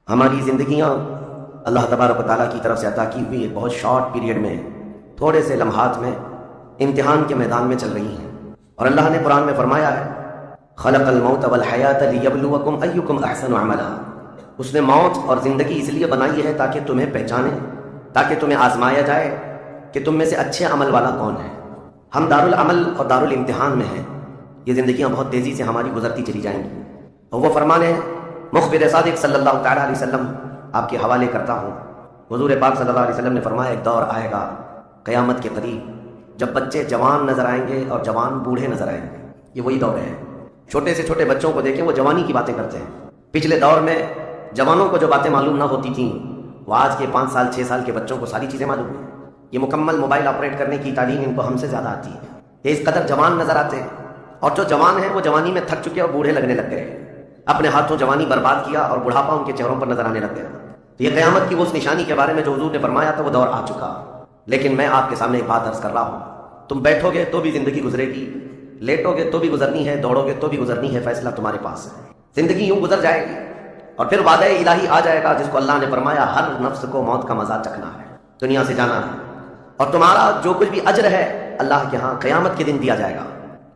ہماری زندگیاں اللہ تبارک و تعالیٰ کی طرف سے عطا کی ہوئی ایک بہت شارٹ پیریڈ میں، تھوڑے سے لمحات میں امتحان کے میدان میں چل رہی ہیں۔ اور اللہ نے قرآن میں فرمایا ہے خلق الموت والحیات لیبلوکم ایکم احسن عملا، اس نے موت اور زندگی اس لیے بنائی ہے تاکہ تمہیں پہچانے، تاکہ تمہیں آزمایا جائے کہ تم میں سے اچھے عمل والا کون ہے۔ ہم دارالعمل اور دارالامتحان میں ہیں، یہ زندگیاں بہت تیزی سے ہماری گزرتی چلی جائیں گی۔ اور وہ فرمان ہے مخبر صادق صلی اللہ تعالیٰ علیہ وسلم آپ کے حوالے کرتا ہوں، حضور پاک صلی اللہ علیہ وسلم نے فرمایا ایک دور آئے گا قیامت کے قریب جب بچے جوان نظر آئیں گے اور جوان بوڑھے نظر آئیں گے۔ یہ وہی دور ہے، چھوٹے سے چھوٹے بچوں کو دیکھیں وہ جوانی کی باتیں کرتے ہیں۔ پچھلے دور میں جوانوں کو جو باتیں معلوم نہ ہوتی تھیں وہ آج کے 5 سال 6 سال کے بچوں کو ساری چیزیں معلوم ہیں۔ یہ مکمل موبائل آپریٹ کرنے کی تعلیم ان کو ہم سے زیادہ آتی ہے، یہ اس قدر جوان نظر آتے ہیں۔ اور جو جوان ہیں وہ جوانی میں تھک چکے اور بوڑھے لگنے لگ گئے، اپنے ہاتھوں جوانی برباد کیا اور بڑھاپا ان کے چہروں پر نظر آنے لگ گیا۔ تو یہ قیامت کی اس نشانی کے بارے میں جو حضور نے فرمایا تھا وہ دور آ چکا۔ لیکن میں آپ کے سامنے ایک بات عرض کر رہا ہوں، تم بیٹھو گے تو بھی زندگی گزرے گی، لیٹو گے تو بھی گزرنی ہے، دوڑو گے تو بھی گزرنی ہے، فیصلہ تمہارے پاس ہے۔ زندگی یوں گزر جائے گی اور پھر وعدہ الہی آ جائے گا جس کو اللہ نے فرمایا ہر نفس کو موت کا مزہ چکھنا ہے، دنیا سے جانا ہے، اور تمہارا جو کچھ بھی اجر ہے اللہ کے ہاں قیامت کے دن دیا جائے گا۔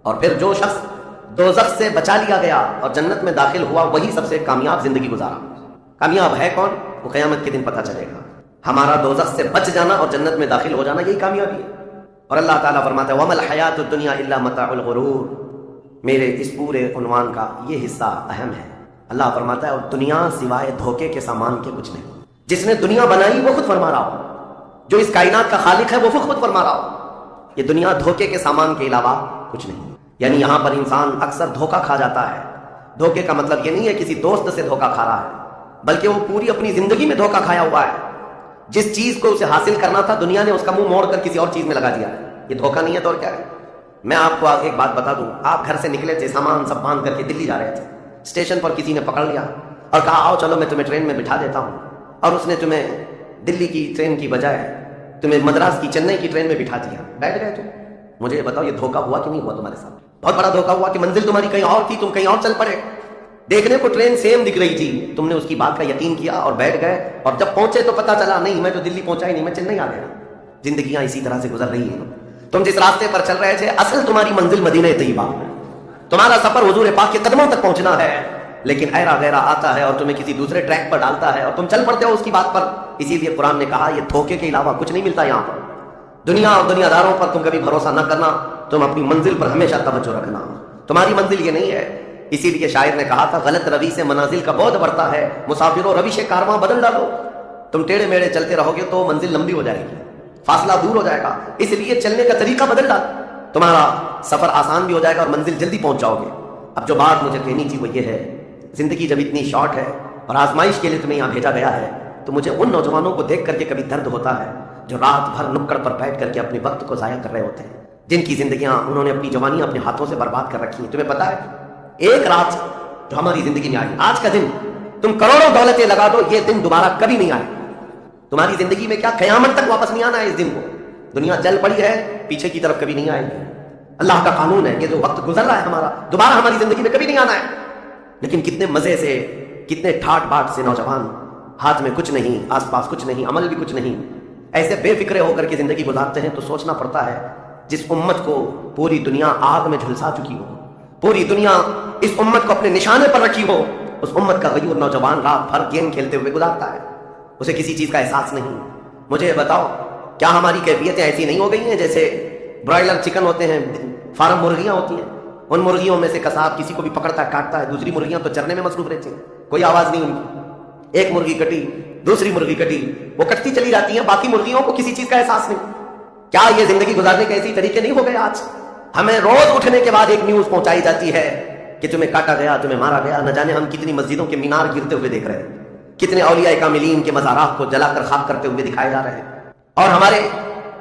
اور پھر جو شخص دوزخ سے بچا لیا گیا اور جنت میں داخل ہوا وہی سب سے کامیاب زندگی گزارا۔ کامیاب ہے کون؟ وہ قیامت کے دن پتہ چلے گا۔ ہمارا دوزخ سے بچ جانا اور جنت میں داخل ہو جانا یہی کامیابی ہے۔ اور اللہ تعالیٰ فرماتا ہے وَمَا الْحَيَاةُ الدُّنْيَا إِلَّا مَتَاعُ الْغُرُورِ، میرے اس پورے عنوان کا یہ حصہ اہم ہے۔ اللہ فرماتا ہے اور دنیا سوائے دھوکے کے سامان کے کچھ نہیں۔ جس نے دنیا بنائی وہ خود فرما رہا ہو، جو اس کائنات کا خالق ہے وہ خود فرما رہا ہو، یہ دنیا دھوکے کے سامان کے علاوہ کچھ نہیں۔ یعنی یہاں پر انسان اکثر دھوکہ کھا جاتا ہے۔ دھوکے کا مطلب یہ نہیں ہے کسی دوست سے دھوکہ کھا رہا ہے، بلکہ وہ پوری اپنی زندگی میں دھوکہ کھایا ہوا ہے۔ جس چیز کو اسے حاصل کرنا تھا دنیا نے اس کا منہ موڑ کر کسی اور چیز میں لگا دیا ہے۔ یہ دھوکہ نہیں ہے تو اور کیا ہے؟ میں آپ کو ایک بات بتا دوں، آپ گھر سے نکلے تھے سامان سب باندھ کر کے دلی جا رہے تھے، اسٹیشن پر کسی نے پکڑ لیا اور کہا آؤ چلو میں تمہیں ٹرین میں بٹھا دیتا ہوں، اور اس نے تمہیں دلی کی ٹرین کی بجائے تمہیں مدراس کی چنئی کی ٹرین میں بٹھا دیا، بیٹھ گئے تم۔ مجھے بتاؤ یہ دھوکہ ہوا کہ نہیں ہوا تمہارے ساتھ؟ بہت بڑا دھوکہ ہوا کہ منزل تمہاری کہیں اور تھی، تم کہیں اور چل پڑے، دیکھنے کو ٹرین سیم دکھ رہی تھی، تم نے اس کی بات کا یقین کیا اور بیٹھ گئے، اور جب پہنچے تو پتہ چلا نہیں میں تو دلی پہنچا ہی نہیں، میں چنئی آ گیا۔ زندگیاں اسی طرح سے گزر رہی ہیں۔ تم جس راستے پر چل رہے تھے اصل تمہاری منزل مدینہ طیبہ، تمہارا سفر حضور پاک کے قدموں تک پہنچنا ہے، لیکن ایرا غیرہ آتا ہے اور تمہیں کسی دوسرے ٹریک پر ڈالتا ہے اور تم چل پڑتے ہو اس کی بات پر۔ اسی لیے قرآن نے کہا یہ دھوکے کے علاوہ کچھ نہیں ملتا یہاں پر۔ دنیا اور دنیا داروں پر تم کبھی بھروسہ نہ کرنا، تم اپنی منزل پر ہمیشہ توجہ رکھنا، تمہاری منزل یہ نہیں ہے۔ اسی لیے شاعر نے کہا تھا غلط روی سے منازل کا بعد بڑھتا ہے، مسافروں روش کارواں بدل ڈالو۔ تم ٹیڑے میڑے چلتے رہو گے تو منزل لمبی ہو جائے گی، فاصلہ دور ہو جائے گا، اس لیے چلنے کا طریقہ بدل ڈال، تمہارا سفر آسان بھی ہو جائے گا اور منزل جلدی پہنچ جاؤ گے۔ اب جو بات مجھے کہنی تھی وہ یہ ہے، زندگی جب اتنی شارٹ ہے اور آزمائش کے لیے تمہیں یہاں بھیجا گیا ہے تو مجھے ان نوجوانوں کو دیکھ کر کے کبھی درد ہوتا ہے جو رات بھر نکڑ پر بیٹھ کر کے اپنے وقت کو ضائع کر رہے ہوتے ہیں، جن کی زندگیاں انہوں نے اپنی جوانیاں اپنے ہاتھوں سے برباد کر رکھی ہیں۔ تمہیں پتا ہے ایک رات جو ہماری زندگی میں آئی، آج کا دن تم کروڑوں دولتیں لگا دو یہ دن دوبارہ کبھی نہیں آئے۔ تمہاری زندگی میں کیا قیامت تک واپس نہیں آنا ہے اس دن کو۔ دنیا چل پڑی ہے پیچھے کی طرف کبھی نہیں آئے گی۔ اللہ کا قانون ہے کہ جو وقت گزر رہا ہے ہمارا دوبارہ ہماری زندگی میں کبھی نہیں آنا ہے۔ لیکن کتنے مزے سے، کتنے ٹھاٹ باٹ سے نوجوان، ہاتھ میں کچھ نہیں، آس پاس کچھ نہیں، عمل بھی کچھ نہیں، ایسے بے فکرے ہو کر کے زندگی گزارتے ہیں۔ تو سوچنا پڑتا ہے جس امت کو پوری دنیا آگ میں جھلسا چکی ہو، پوری دنیا اس امت کو اپنے نشانے پر رکھی ہو، اس امت کا غیور نوجوان رات بھر گیم کھیلتے ہوئے گزارتا ہے، اسے کسی چیز کا احساس نہیں۔ مجھے بتاؤ کیا ہماری کیفیتیں ایسی نہیں ہو گئی ہیں جیسے برائلر چکن ہوتے ہیں، فارم مرغیاں ہوتی ہیں، ان مرغیوں میں سے قصاب کسی کو بھی پکڑتا ہے کاٹتا ہے، دوسری مرغیاں تو چرنے میں مصروف رہتی ہیں، کوئی آواز نہیں ان کی، ایک مرغی کٹی دوسری مرغی کٹی، وہ کٹتی چلی جاتی ہیں، باقی مرغیوں کو کسی چیز کا احساس نہیں۔ کیا یہ زندگی گزارنے کے ایسے طریقے نہیں ہو گئے؟ آج ہمیں روز اٹھنے کے بعد ایک نیوز پہنچائی جاتی ہے کہ تمہیں کاٹا گیا، تمہیں مارا گیا۔ نہ جانے ہم کتنی مسجدوں کے مینار گرتے ہوئے دیکھ رہے ہیں، کتنے اولیاء کاملین کے مزارات کو جلا کر خاک کرتے ہوئے دکھائے جا رہے ہیں، اور ہمارے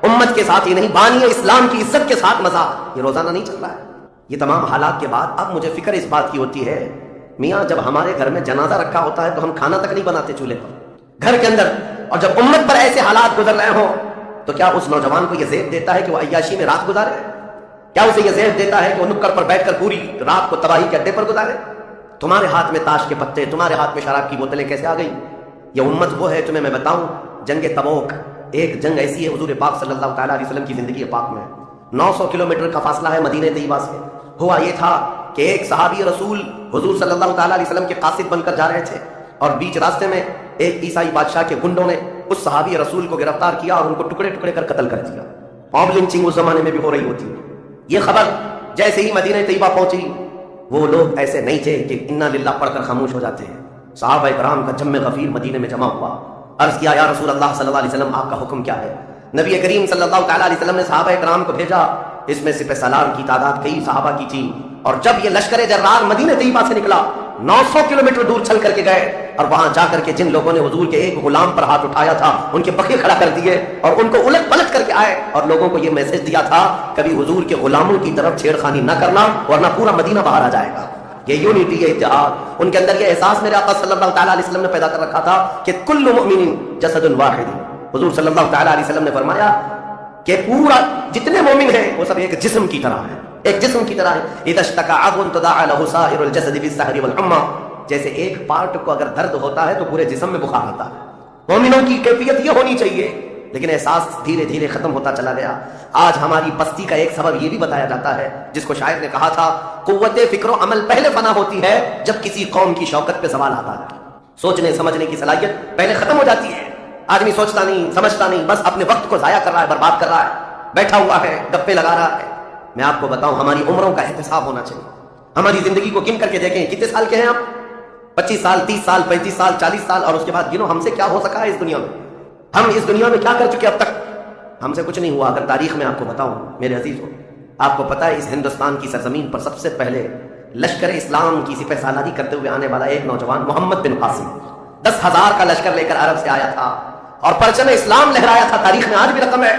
امت کے ساتھ ہی نہیں بانی اسلام کی عزت کے ساتھ مذاق یہ روزانہ نہیں چل رہا ہے۔ یہ تمام حالات کے بعد اب مجھے فکر اس بات کی ہوتی ہے میاں جب ہمارے گھر میں جنازہ رکھا ہوتا ہے تو ہم کھانا تک نہیں بناتے چولہے پر گھر کے اندر، اور جب امت پر ایسے حالات گزر رہے ہوں تو کیا اس نوجوان کو یہ ذہن دیتا ہے کہ وہ عیاشی میں رات گزارے؟ کیا اسے یہ ذہن دیتا ہے کہ وہ نکڑ پر بیٹھ کر پوری رات کو تباہی کے اڈے پر گزارے؟ تمہارے ہاتھ میں تاش کے پتے، تمہارے ہاتھ میں شراب کی بوتلیں کیسے آ گئی؟ یہ امت وہ ہے تمہیں میں بتاؤں، جنگ تبوک ایک جنگ ایسی ہے حضور پاک صلی اللہ تعالیٰ علیہ وسلم کی زندگی پاک میں 900 کلومیٹر کا فاصلہ ہے مدینہ طیبہ سے. ہوا یہ تھا کہ ایک صحابی رسول حضور صلی اللہ تعالیٰ علیہ وسلم کے قاصد بن کر جا رہے تھے، اور بیچ راستے میں ایک عیسائی بادشاہ کے گنڈوں نے اس صحابی رسول کو گرفتار کیا اور ان کو ٹکڑے ٹکڑے کر قتل کر دیا. موب لنچنگ اس زمانے میں بھی ہو رہی ہوتی. یہ خبر جیسے ہی مدینہ طیبہ پہنچی، وہ لوگ ایسے نہیں تھے کہ انا للہ پڑھ کر خاموش ہو جاتے ہیں. صحابہ کرام کا جم غفیر مدینے میں جمع ہوا. عرض کیا یا رسول اللہ صلی اللہ علیہ وسلم آپ کا حکم کیا ہے؟ نبی کریم صلی اللہ تعالیٰ علیہ وسلم نے صحابہ کرام کو بھیجا. اس میں سپہ سالار کی تعداد کئی صحابہ کی تھی، اور جب یہ لشکر جرار مدینہ طیبہ سے نکلا 900 کلومیٹر دور چل کر کے گئے، اور وہاں جا کر کے جن لوگوں نے حضور کے ایک غلام پر ہاتھ اٹھایا تھا ان کے بقیے کھڑا کر دیے اور ان کو الٹ پلٹ کر کے آئے، اور لوگوں کو یہ میسج دیا تھا کبھی حضور کے غلاموں کی طرف چھیڑخانی نہ کرنا ورنہ پورا مدینہ باہر آ جائے گا. یہ یونٹی، یہ اتحاد ان کے اندر، یہ احساس میرے آقا صلی اللہ تعالیٰ علیہ وسلم نے پیدا کر رکھا تھا کہ کل مؤمن جسد واحد. حضور صلی اللہ تعالیٰ علیہ وسلم نے فرمایا کہ پورا جتنے مومن ہیں وہ سب ایک جسم کی طرح ہے، ایک جسم کی طرح ہے. اذا اشتكى عضو تداعى له سائر الجسد بالسهر والحمى. جیسے ایک پارٹ کو اگر درد ہوتا ہے تو پورے جسم میں بخار آتا ہے. مومنوں کی کیفیت یہ ہونی چاہیے، لیکن احساس دھیرے دھیرے ختم ہوتا چلا گیا. آج ہماری پستی کا ایک سبب یہ بھی بتایا جاتا ہے، جس کو شاعر نے کہا تھا قوت فکر و عمل پہلے فنا ہوتی ہے جب کسی قوم کی شوکت پہ سوال آتا ہے. سوچنے سمجھنے کی صلاحیت پہلے ختم ہو جاتی ہے. آدمی سوچتا نہیں، سمجھتا نہیں، بس اپنے وقت کو ضائع کر رہا ہے، برباد کر رہا ہے، بیٹھا ہوا ہے، گپے لگا رہا ہے. میں آپ کو بتاؤں ہماری عمروں کا احتساب ہونا چاہیے. ہماری زندگی کو گن کر کے دیکھیں کتنے سال کے ہیں آپ؟ 25 سال، 30 سال، 35 سال، 40 سال، اور اس کے بعد گنو ہم سے کیا ہو سکا ہے اس دنیا میں. ہم اس دنیا میں کیا کر چکے اب تک؟ ہم سے کچھ نہیں ہوا. اگر تاریخ میں آپ کو بتاؤں میرے عزیزوں، آپ کو پتہ ہے اس ہندوستان کی سرزمین پر سب سے پہلے لشکر اسلام کی سپہ سالاری کرتے ہوئے آنے والا ایک نوجوان محمد بن قاسم 10,000 کا لشکر لے کر عرب سے آیا تھا اور پرچم اسلام لہرایا تھا. تاریخ میں آج بھی رقم ہے.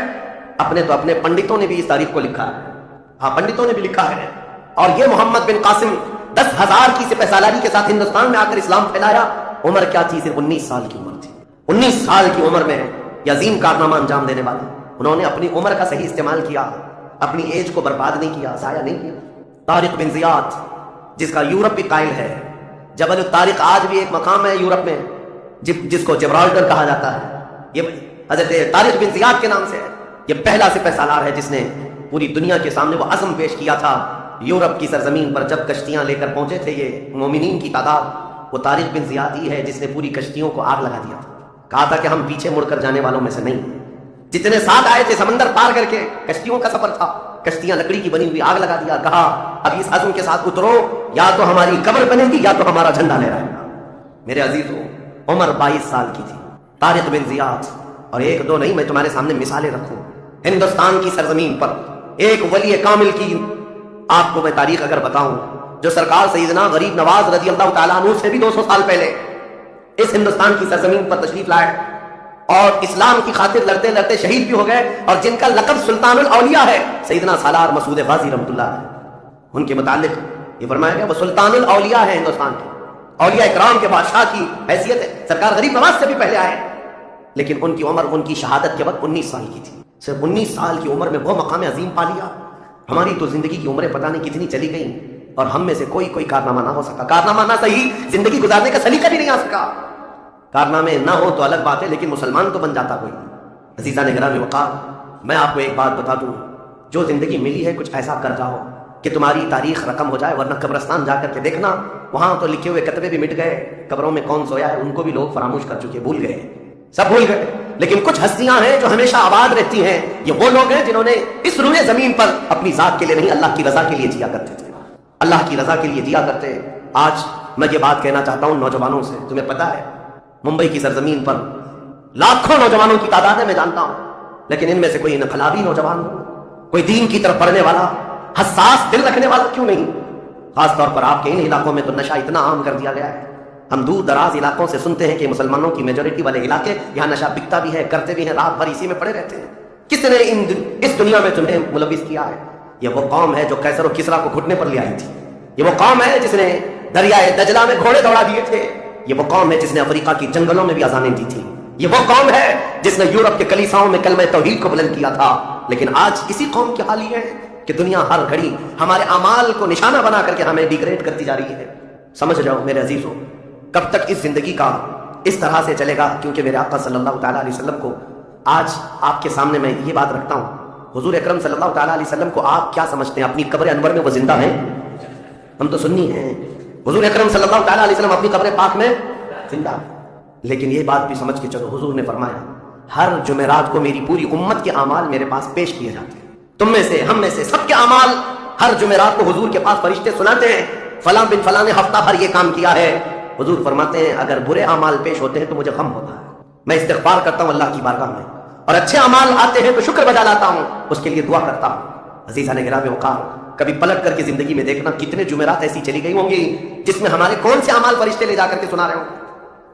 اپنے پنڈتوں نے بھی اس تاریخ کو لکھا ہے. ہاں، پنڈتوں نے بھی لکھا ہے. اور یہ محمد بن قاسم 10,000 کی سپہ سالاری کے ساتھ ہندوستان میں آ کر اسلام پھیلایا. عمر کیا تھی؟ صرف 19 سال کی عمر تھی. 19 سال کی عمر میں یہ عظیم کارنامہ انجام دینے والے انہوں نے اپنی عمر کا صحیح استعمال کیا، اپنی ایج کو برباد نہیں کیا، ضائع نہیں کیا. طارق بن زیاد، جس کا یورپ بھی قائل ہے، جبل الطارق آج بھی ایک مقام ہے یورپ میں جس کو جبرالٹر کہا جاتا ہے، یہ حضرت طارق بن زیاد کے نام سے ہے. یہ پہلا سپہ سالار ہے جس نے پوری دنیا کے سامنے وہ عزم پیش کیا تھا. یورپ کی سرزمین پر جب کشتیاں لے کر پہنچے تھے یہ مومنین کی تعداد، وہ طارق بن زیاد ہی ہے جس نے پوری کشتیوں کو آگ لگا دیا تھا. کہا تھا کہ ہم پیچھے مڑ کر جانے والوں میں سے نہیں. جتنے ساتھ آئے تھے سمندر پار کر کے، کشتیوں کا سفر تھا، کشتیاں لکڑی کی بنی ہوئی، آگ لگا دیا. کہا اب اس عزم کے ساتھ اترو، یا تو ہماری قبر بنے گی یا تو ہمارا جھنڈا لے رہا ہے. میرے عزیزوں، عمر 22 سال کی تھی طارق بن زیاد. اور ایک دو نہیں، میں تمہارے سامنے مثالیں رکھوں. ہندوستان کی سرزمین پر ایک ولی کامل کی آپ کو میں تاریخ اگر بتاؤں، جو سرکار سیدنا غریب نواز رضی اللہ تعالیٰ عنہ سے بھی 200 سال پہلے اس ہندوستان کی سرزمین پر تشریف لائے اور اسلام کی خاطر لڑتے لڑتے شہید بھی ہو گئے، اور جن کا لقب سلطان الاولیاء ہے، سیدنا سالار مسعود غازی رحمۃ اللہ علیہ. ان کے متعلق یہ فرمایا گیا وہ سلطان الاولیاء ہے، ہندوستان کے اولیاء اکرام کے بادشاہ کی حیثیت ہے. سرکار غریب نواز سے بھی پہلے آئے، لیکن ان کی عمر ان کی شہادت کے وقت 19 سال کی تھی. صرف 19 سال کی عمر میں وہ مقام عظیم پا لیا. ہماری تو زندگی کی عمریں پتہ نہیں کتنی چلی گئیں، اور ہم میں سے کوئی کارنامہ نہ ہو سکا. کارنامہ نہ صحیح، زندگی گزارنے کا سلیقہ بھی نہیں آ سکا. کارنامے نہ ہو تو الگ بات ہے، لیکن مسلمان تو بن جاتا کوئی. عزیزان گرامی وقار، میں آپ کو ایک بات بتا دوں، جو زندگی ملی ہے کچھ ایسا کر جاؤ کہ تمہاری تاریخ رقم ہو جائے، ورنہ قبرستان جا کر کے دیکھنا وہاں تو لکھے ہوئے کتبے بھی مٹ گئے، قبروں میں کون سویا ہے ان کو بھی لوگ فراموش کر چکے، بھول گئے، سب بھول گئے. لیکن کچھ ہستیاں ہیں جو ہمیشہ آباد رہتی ہیں. یہ وہ لوگ ہیں جنہوں نے اس روئے زمین پر اپنی ذات کے لیے نہیں، اللہ کی رضا کے لیے جیا کرتے تھے، اللہ کی رضا کے لیے جیا کرتے. آج میں یہ بات کہنا چاہتا ہوں نوجوانوں سے. تمہیں پتا ہے ممبئی کی سرزمین پر لاکھوں نوجوانوں کی تعداد ہے، میں جانتا ہوں، لیکن ان میں سے کوئی انقلابی نوجوان ہو، کوئی دین کی طرف پڑھنے والا، حساس دل رکھنے والا کیوں نہیں؟ خاص طور پر آپ کے ان علاقوں میں تو نشہ اتنا عام کر دیا گیا ہے. ہم دور دراز علاقوں سے سنتے ہیں کہ مسلمانوں کی میجورٹی والے علاقے یہاں نشہ بکتا بھی ہے، کرتے بھی ہیں، رات بھر اسی میں پڑے رہتے ہیں. کس نے اس دنیا میں تمہیں ملوث کیا ہے؟ یہ وہ قوم ہے جو قیصر و کسریٰ کو گھٹنے پر لے آئی تھی. یہ وہ قوم ہے جس نے دریائے دجلہ میں گھوڑے دوڑا دیے تھے. یہ وہ قوم ہے جس نے افریقہ کی جنگلوں میں بھی اذانیں دی تھی. یہ وہ قوم ہے جس نے یورپ کے کلیساؤں میں کلمہ توحید کو بلند کیا تھا. لیکن آج اسی قوم کی حال یہ ہے کہ دنیا ہر گھڑی ہمارے اعمال کو نشانہ بنا کر کے ہمیں ڈیگریڈ کرتی جا رہی ہے. سمجھ جاؤ میرے عزیزوں، کب تک اس زندگی کا اس طرح سے چلے گا کیونکہ میرے آقا صلی اللہ تعالیٰ علیہ وسلم کو آج آپ کے سامنے میں یہ بات رکھتا ہوں. حضور اکرم صلی اللہ تعالیٰ علیہ وسلم کو آپ کیا سمجھتے ہیں؟ اپنی قبر انور میں وہ زندہ ہیں؟ ہم تو سنی ہیں. حضور اکرم صلی اللہ تعالیٰ علیہ وسلم اپنی قبر پاک میں زندہ ہیں. لیکن یہ بات بھی سمجھ کے چلو، حضور نے فرمایا ہر جمعرات کو میری پوری امت کے اعمال میرے پاس پیش کیے جاتے ہیں. تم میں سے، ہم میں سے، سب کے اعمال ہر جمعرات کو حضور کے پاس فرشتے سناتے ہیں، فلاں بن فلاں نے ہفتہ بھر یہ کام کیا ہے. حضور فرماتے ہیں اگر برے اعمال پیش ہوتے ہیں تو مجھے غم ہوتا ہے، میں استغفار کرتا ہوں اللہ کی بارگاہ میں، اور اچھے اعمال آتے ہیں تو شکر بجا لاتا ہوں، اس کے لیے دعا کرتا ہوں. عزیزان گرامی وقار، کبھی پلٹ کر کے زندگی میں دیکھنا کتنے جمعرات ایسی چلی گئی ہوں گی جس میں ہمارے کون سے اعمال فرشتے لے جا کر کے سنا رہے ہوں.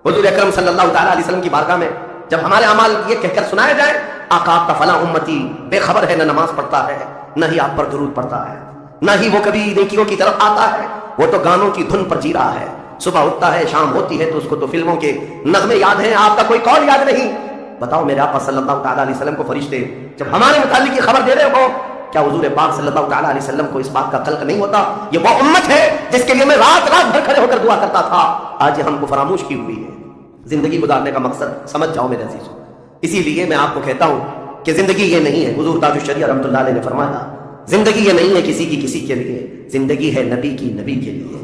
حضور اکرم صلی اللہ تعالیٰ علیہ وسلم کی بارگاہ میں جب ہمارے اعمال یہ کہہ کر سنائے جائیں آقا آپ کا فلاں امتی بے خبر ہے، نہ نماز پڑھتا ہے، نہ ہی آپ پر درود پڑتا ہے، نہ ہی وہ کبھی نیکیوں کی طرف آتا ہے، وہ تو گانوں کی دھن پر جی رہا ہے، صبح اٹھتا ہے شام ہوتی ہے تو اس کو تو فلموں کے نغمے یاد ہیں، آپ کا کوئی قول یاد نہیں. بتاؤ میرے آقا صلی اللہ تعالیٰ علیہ وسلم کو فرشتے جب ہمارے متعلق یہ خبر دے رہے ہو، کیا حضور پاک صلی اللہ تعالیٰ علیہ وسلم کو اس بات کا قلق نہیں ہوتا؟ یہ وہ امت ہے جس کے لیے میں رات رات بھر کھڑے ہو کر دعا کرتا تھا، آج یہ ہم کو فراموش کی ہوئی ہے. زندگی گزارنے کا مقصد سمجھ جاؤ میرے عزیزوں. اسی لیے میں آپ کو کہتا ہوں کہ زندگی یہ نہیں ہے، حضور تاج الشریعہ رحمۃ اللہ علیہ نے فرمایا زندگی یہ نہیں ہے کسی کے لیے، زندگی ہے نبی کی، نبی کے لیے.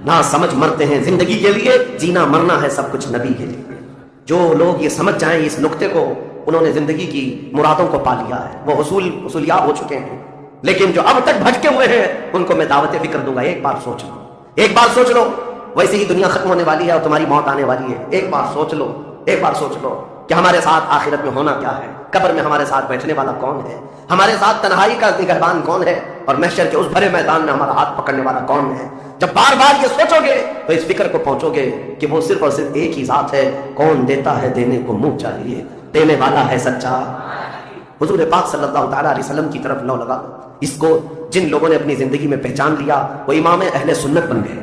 نہ سمجھ مرتے ہیں زندگی کے لیے، جینا مرنا ہے سب کچھ نبی کے لیے. جو لوگ یہ سمجھ جائیں اس نقطے کو، انہوں نے زندگی کی مرادوں کو پا لیا ہے، وہ حصولیاب ہو چکے ہیں. لیکن جو اب تک بھٹکے ہوئے ہیں ان کو میں دعوت فکر دوں گا. ایک بار سوچ لو، ایک بار سوچ لو، ویسے ہی دنیا ختم ہونے والی ہے اور تمہاری موت آنے والی ہے. ایک بار سوچ لو، ایک بار سوچ لو کہ ہمارے ساتھ آخرت میں ہونا کیا ہے، قبر میں ہمارے ساتھ بیٹھنے والا کون ہے، ہمارے ساتھ تنہائی کا نگہبان کون ہے، اور محشر کے اس بھرے میدان میں ہمارا ہاتھ پکڑنے والا کون ہے. جب بار بار یہ سوچو گے تو اس فکر کو پہنچو گے کہ وہ صرف اور صرف ایک ہی ذات ہے، کون دیتا ہے دینے کو منہ چاہیے، دینے والا ہے سچا. حضور پاک صلی اللہ تعالیٰ علیہ وسلم کی طرف لو لگا. اس کو جن لوگوں نے اپنی زندگی میں پہچان لیا وہ امام اہل سنت بن گئے،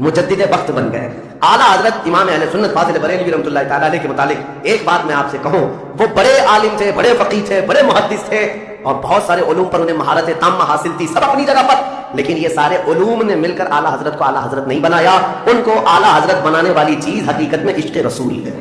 مجدد وقت بن گئے. اعلیٰ حضرت امام اہل سنت فاضل بریلوی رحمۃ اللہ تعالیٰ علیہ کے متعلق ایک بات میں آپ سے کہوں، وہ بڑے عالم تھے، بڑے فقیہ تھے، بڑے محدث تھے، اور بہت سارے علوم پر انہیں مہارت تامہ حاصل تھی، سب اپنی جگہ پر. لیکن یہ سارے علوم نے مل کر اعلیٰ حضرت کو اعلیٰ حضرت نہیں بنایا. ان کو اعلیٰ حضرت بنانے والی چیز حقیقت میں عشق رسول ہے.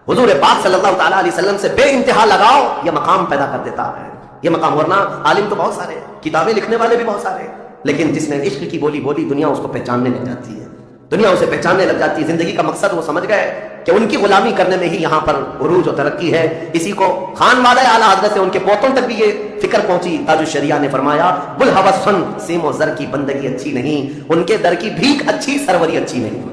حضور پاک صلی اللہ تعالیٰ علیہ وسلم سے بے انتہا لگاؤ یہ مقام پیدا کر دیتا ہے. یہ مقام، ورنہ عالم تو بہت سارے، کتابیں لکھنے والے بھی بہت سارے، لیکن جس نے عشق کی بولی بولی دنیا اس کو پہچاننے لگ جاتی ہے، دنیا اسے پہچاننے لگ جاتی ہے. زندگی کا مقصد وہ سمجھ گئے کہ ان کی غلامی کرنے میں ہی یہاں پر عروج و ترقی ہے. اسی کو خان والے اعلیٰ حضرت سے ان کے پوتوں تک بھی یہ فکر پہنچی. تاج الشریعہ نے فرمایا بلحوث فن سیم و زر کی بندگی اچھی نہیں، ان کے در کی بھیک اچھی، سروری اچھی نہیں.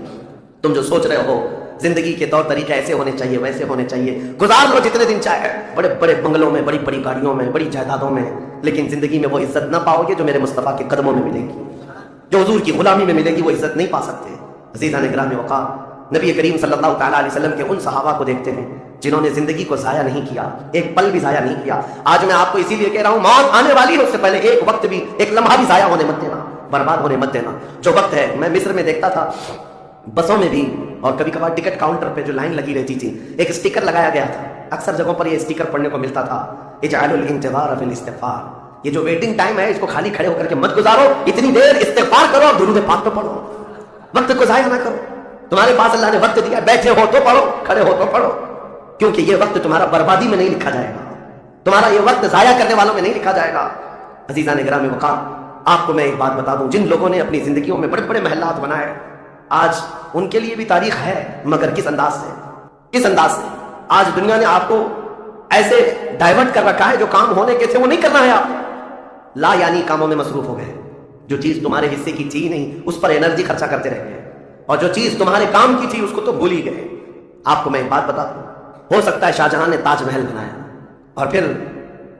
تم جو سوچ رہے ہو زندگی کے طور طریقے ایسے ہونے چاہیے، ویسے ہونے چاہیے، گزار لو جتنے دن چاہے، بڑے بڑے بنگلوں میں، بڑی بڑی گاڑیوں میں، بڑی جائیدادوں میں، لیکن زندگی میں وہ عزت نہ پاؤ گے جو میرے مصطفیٰ کے قدموں میں ملے گی، جو حضور کی غلامی میں ملے گی. وہ عزت نہیں پا سکتے. عزیزان گرامی وقار، نبی کریم صلی اللہ تعالیٰ علیہ وسلم کے ان صحابہ کو دیکھتے ہیں جنہوں نے زندگی کو ضائع نہیں کیا، ایک پل بھی ضائع نہیں کیا. آج میں آپ کو اسی لیے کہہ رہا ہوں موت آنے والی ہے، اس سے پہلے ایک وقت بھی، ایک لمحہ بھی ضائع ہونے مت دینا، برباد ہونے مت دینا. جو وقت ہے، میں مصر میں دیکھتا تھا بسوں میں بھی، اور کبھی کبھار ٹکٹ کاؤنٹر پہ جو لائن لگی رہتی تھی ایک اسٹیکر لگایا گیا تھا. اکثر جگہوں پر یہ اسٹیکر پڑھنے کو ملتا تھا، اجعلوا الانتظار فی الاستغفار. یہ جو ویٹنگ ٹائم ہے اس کو خالی کھڑے ہو کر کے مت گزارو، اتنی دیر استغفار کرو، درود پاک تو پڑھو، وقت کو ضائع نہ کرو. تمہارے پاس اللہ نے وقت دیا، بیٹھے ہو تو پڑھو، کھڑے ہو تو پڑھو، کیونکہ یہ وقت تمہارا بربادی میں نہیں لکھا جائے گا، تمہارا یہ وقت ضائع کرنے والوں میں نہیں لکھا جائے گا. عزیزان گرامی وقار، آپ کو میں ایک بات بتا دوں، جن لوگوں نے اپنی زندگیوں میں بڑے بڑے محلات بنائے، آج ان کے لیے بھی تاریخ ہے، مگر کس انداز سے، کس انداز سے. آج دنیا نے آپ کو ایسے ڈائیورٹ کر رکھا ہے، جو کام ہونے کے تھے وہ نہیں کرنا ہے. آپ لا یعنی کاموں میں مصروف ہو گئے، جو چیز تمہارے حصے کی تھی نہیں اس پر انرجی خرچہ کرتے رہ گئے، اور جو چیز تمہارے کام کی تھی اس کو تو بھول ہی گئے. آپ کو میں ایک بات بتا دوں، ہو سکتا ہے شاہجہاں نے تاج محل بنایا اور پھر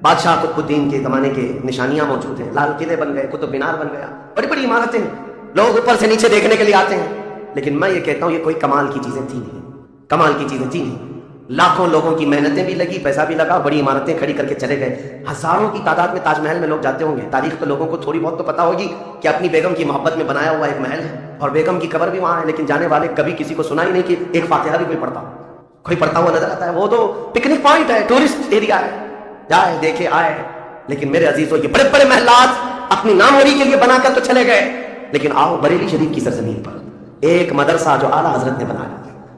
بادشاہ قطب الدین کے زمانے کے نشانیاں موجود ہیں، لال قلعے بن گئے، قطب مینار بن گیا، بڑی بڑی عمارتیں، لوگ اوپر سے نیچے دیکھنے کے لیے آتے ہیں. لیکن میں یہ کہتا ہوں یہ کوئی کمال کی چیزیں تھی نہیں، کمال کی چیزیں تھی نہیں. لاکھوں لوگوں کی محنتیں بھی لگی، پیسہ بھی لگا، بڑی عمارتیں کھڑی کر کے چلے گئے. ہزاروں کی تعداد میں تاج محل میں لوگ جاتے ہوں گے. تاریخ تو لوگوں کو تھوڑی بہت تو پتا ہوگی کہ اپنی بیگم کی محبت میں بنایا ہوا ایک محل ہے اور بیگم کی قبر بھی وہاں ہے، لیکن جانے والے کبھی کسی کو سنا ہی نہیں کہ ایک فاتحہ بھی کوئی پڑھتا ہوا نظر آتا ہے. وہ تو پکنک پوائنٹ ہے، ٹورسٹ ایریا ہے، جائے دیکھے آئے. لیکن میرے عزیزوں یہ بڑے بڑے محلات اپنی ناموری کے لیے بنا کر تو چلے گئے. لیکن آؤ بریلی شریف کی سرزمین پر ایک مدرسہ جو اعلیٰ حضرت نے بنایا،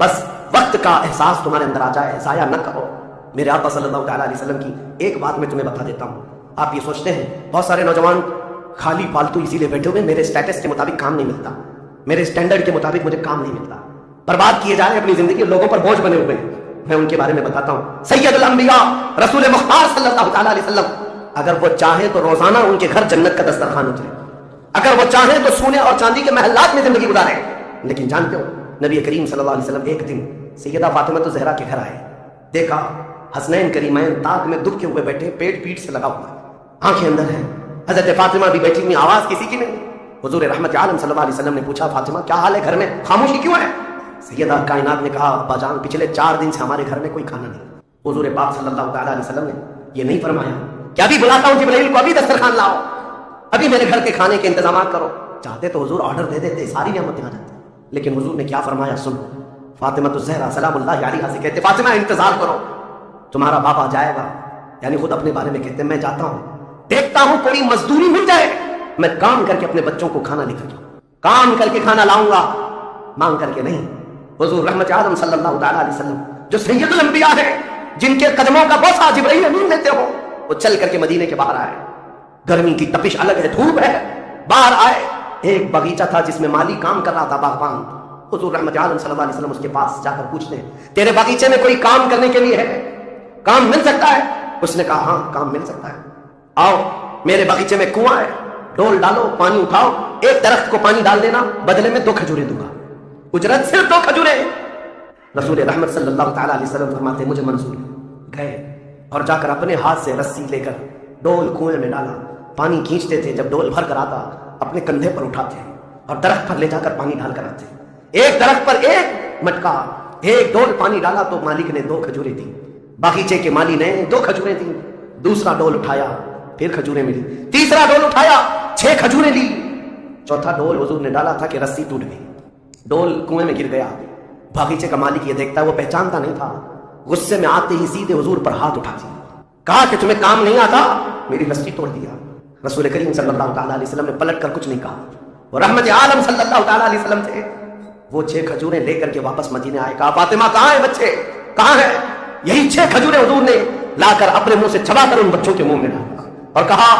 بس وقت کا احساس تمہارے اندر آ جائے، ضائع نہ کرو۔ میرے آقا صلی اللہ تعالیٰ علیہ وسلم کی ایک بات میں تمہیں بتا دیتا ہوں۔ آپ یہ سوچتے ہیں بہت سارے نوجوان خالی فالتو اسی لیے بیٹھے ہوئے، میرے اسٹیٹس کے مطابق کام نہیں ملتا، میرے اسٹینڈرڈ کے مطابق مجھے کام نہیں ملتا، برباد کیے جا رہے ہیں اپنی زندگی، لوگوں پر بوجھ بنے ہوئے ہیں۔ میں ان کے بارے میں بتاتا ہوں۔ سید الانبیاء رسول مختار صلی اللہ تعالیٰ علیہ وسلم اگر وہ چاہے تو روزانہ ان کے گھر جنت کا دسترخوان اترے، اگر وہ چاہیں تو سونے اور چاندی کے محلات میں زندگی گزارے، لیکن جانتے ہو نبی کریم صلی اللہ علیہ وسلم ایک دن سیدہ فاطمہ الزہرا کے گھر آئے، دیکھا حسنین کریمین تاک میں دبکے ہوئے بیٹھے، پیٹ پیٹ سے لگا ہوا، آنکھیں اندر ہیں، حضرت فاطمہ بھی بیٹھی ہوئی، آواز کسی کی نہیں۔ حضور رحمت عالم صلی اللہ علیہ وسلم نے پوچھا فاطمہ کیا حال ہے، گھر میں خاموشی کیوں ہے؟ سیدہ کائنات نے کہا ابا جان پچھلے 4 دن سے ہمارے گھر میں کوئی کھانا نہیں۔ حضور پاک صلی اللہ تعالیٰ علیہ وسلم نے یہ نہیں فرمایا کہ ابھی بلاتا ہوں جبرائیل کو، ابھی دسترخوان لاؤ، ابھی میرے گھر کے کھانے کے انتظامات کرو۔ چاہتے تو حضور آرڈر دے دیتے، ساری نعمتیں آ جاتی، لیکن حضور نے کیا فرمایا سن۔ فاطمہ الزہرا سلام اللہ علیہا سے کہتے فاطمہ انتظار کرو، تمہارا باپ آ جائے گا، یعنی خود اپنے بارے میں کہتے میں جاتا ہوں، دیکھتا ہوں کوئی مزدوری مل جائے، میں کام کر کے اپنے بچوں کو کھانا لے کر جاؤں، کام کر کے کھانا لاؤں گا، مانگ کر کے نہیں۔ حضور رحمت عالم صلی اللہ تعالیٰ علیہ وسلم جو سید الانبیاء ہیں، جن کے قدموں کا بوسہ جبرائیل امین لیتے ہو، وہ چل کر کے مدینے کے باہر آئے، گرمی کی تپش الگ ہے، دھوپ ہے، باہر آئے، ایک باغیچہ تھا جس میں مالی کام کر رہا تھا، باغبان۔ حضور رحمت عالم صلی اللہ علیہ وسلم اس کے پاس جا کر پوچھتے ہیں تیرے باغیچے میں کوئی کام کرنے کے لیے ہے، کام مل سکتا ہے؟ اس نے کہا ہاں کام مل سکتا ہے، آؤ میرے باغیچے میں کنواں ہے، ڈول ڈالو، پانی اٹھاؤ، ایک درخت کو پانی ڈال دینا، بدلے میں 2 کھجوریں دوں گا، اجرت صرف 2 کھجوریں۔ رسول رحمت صلی اللہ تعالیٰ علیہ وسلم فرماتے مجھے منظور ہے۔ گئے اور جا کر اپنے ہاتھ سے رسی لے کر ڈول کنویں میں ڈالا، پانی کھینچتے تھے، جب ڈول بھر کر آتا اپنے کندھے پر اٹھاتے اور درخت پر لے جا کر پانی ڈال کر آتے، ایک درخت پر ایک مٹکا، ایک ڈول پانی ڈالا تو مالک نے 2 کھجوریں دی، باغیچے کے مالی نے 2 کھجوریں دی، دوسرا ڈول اٹھایا پھر کھجوریں ملی، تیسرا ڈول اٹھایا 6 کھجوریں لی، چوتھا ڈول حضور نے ڈالا تھا کہ رسی ٹوٹ گئی، ڈول کنویں میں گر گیا۔ باغیچے کا مالک یہ دیکھتا ہے، وہ پہچانتا نہیں تھا، غصے میں آتے ہی سیدھے حضور پر ہاتھ اٹھا دیا، کہا کہ تمہیں کام نہیں آتا، میری رسی توڑ دیا۔ رسول کریم صلی اللہ تعالیٰ علیہ وسلم نے پلٹ کر کچھ نہیں کہا، اور رحمت عالم صلی اللہ تعالیٰ علیہ وسلم تھے، وہ 6 کھجوریں لے کر کے واپس مدینے آئے، کہا فاطمہ کہاں ہے بچے، کہاں ہے؟ یہی 6 کھجوریں حضور نے لا کر اپنے منہ سے چبا کر ان بچوں کے منہ میں ڈالا اور کہا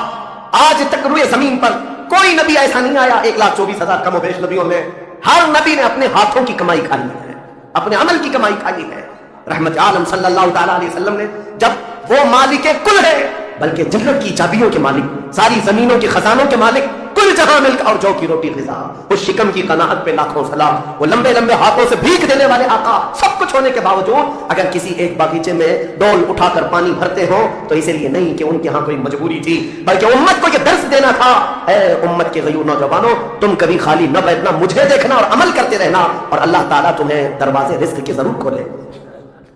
آج تک روئے زمین پر کوئی نبی ایسا نہیں آیا، 1,24,000 کم و بیش نبیوں میں ہر نبی نے اپنے ہاتھوں کی کمائی کھائی ہے، اپنے عمل کی کمائی کھائی ہے۔ رحمت عالم صلی اللہ تعالیٰ علیہ وسلم نے جب وہ مالک کل ہے، بلکہ جنت کی چابیوں کے مالک، ساری زمینوں کے خزانوں کے مالک، کل جہاں ملک اور جو کی روٹی غذا، اس شکم کی قناعت پہ لاکھوں سلام، وہ لمبے لمبے ہاتھوں سے بھیک دینے والے آقا، سب کچھ ہونے کے باوجود اگر کسی ایک باغیچے میں ڈول اٹھا کر پانی بھرتے ہوں تو اسی لیے نہیں کہ ان کے ہاں کوئی مجبوری تھی، بلکہ امت کو یہ درس دینا تھا، اے امت کے غیور نوجوانوں، تم کبھی خالی نہ بیٹھنا، مجھے دیکھنا اور عمل کرتے رہنا، اور اللہ تعالیٰ تمہیں دروازے رزق کے ضرور کھولے۔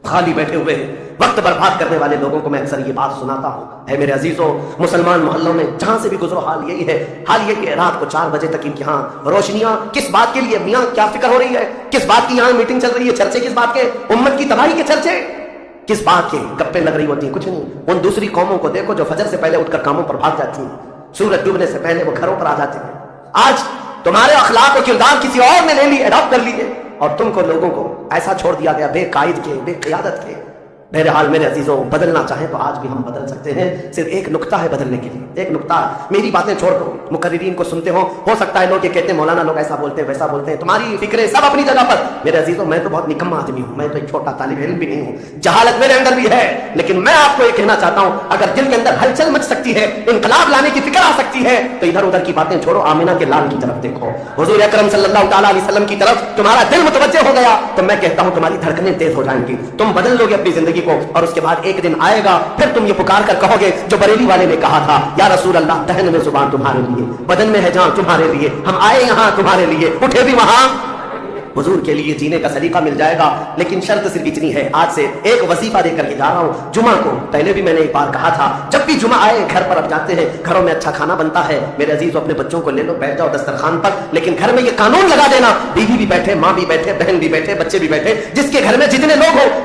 خالی بیٹھے ہوئے وقت برباد کرنے والے لوگوں کو میں اکثر یہ بات سناتا ہوں، اے میرے عزیزوں، مسلمان محلوں میں جہاں سے بھی گزرو حال یہی ہے، حال یہ کہ رات کو 4 بجے تک امتحان، روشنیاں کس بات کے لیے، میاں کیا فکر ہو رہی ہے، کس بات کی یہاں میٹنگ چل رہی ہے، چرچے کس بات کے، امت کی تباہی کے چرچے کس بات کے، گپیں لگ رہی ہوتی ہیں، کچھ نہیں۔ ان دوسری قوموں کو دیکھو جو فجر سے پہلے اٹھ کر کاموں پر بھاگ جاتی ہیں، سورج ڈوبنے سے پہلے وہ گھروں پر آ جاتے ہیں۔ آج تمہارے اخلاق و کردار کسی اور نے لے لی، اڈاپٹ کر لیے، اور تم کو لوگوں کو ایسا چھوڑ دیا گیا بے قائد کے، بے قیادت کے۔ بہرحال میرے عزیزوں، بدلنا چاہیں تو آج بھی ہم بدل سکتے ہیں، صرف ایک نقطہ ہے بدلنے کے لیے، ایک نقطہ۔ میری باتیں چھوڑ کر مقررین کو سنتے ہو سکتا ہے لوگ یہ کہتے ہیں مولانا لوگ ایسا بولتے ہیں ویسا بولتے ہیں، تمہاری فکریں سب اپنی جگہ پر۔ میرے عزیزوں، میں تو بہت نکما آدمی ہوں، میں تو ایک چھوٹا طالب علم بھی نہیں ہوں، جہالت میرے اندر بھی ہے، لیکن میں آپ کو یہ کہنا چاہتا ہوں اگر دل کے اندر ہلچل مچ سکتی ہے، انقلاب لانے کی فکر آ سکتی ہے، تو ادھر ادھر کی باتیں چھوڑو، آمنہ کے لال کی طرف دیکھو، حضور اکرم صلی اللہ تعالیٰ علیہ وسلم کی طرف تمہارا دل متوجہ ہو گیا تو میں کہتا ہوں تمہاری دھڑکنیں تیز ہو جائیں گی، تم بدل لو گے اپنی زندگی کو، اور اس کے بعد ایک دن آئے گا پھر تم یہ پکار کر کہو گے جو بریلی والے نے کہا تھا، یا رسول اللہ دہن میں زبان تمہارے لیے، بدن میں ہے جان تمہارے لیے، ہم آئے یہاں تمہارے لیے، اٹھے بھی وہاں حضور کے لیے جینے کا سلیقہ مل جائے گا۔ لیکن شرط صرف اتنی ہے، آج سے ایک وظیفہ دے کر کے جا رہا ہوں جمعہ کو، پہلے بھی میں نے ایک بار کہا تھا جب بھی جمعہ آئے گھر پر اب جاتے ہیں، گھروں میں اچھا کھانا بنتا ہے، میرے عزیزوں اپنے بچوں کو لے لو، بیٹھ جاؤ دسترخوان پر، لیکن گھر میں یہ قانون لگا دینا، بیوی بھی بیٹھے، ماں بھی بیٹھے، بہن بھی بیٹھے، بچے بھی بیٹھے، جس کے گھر میں جتنے لوگ ہو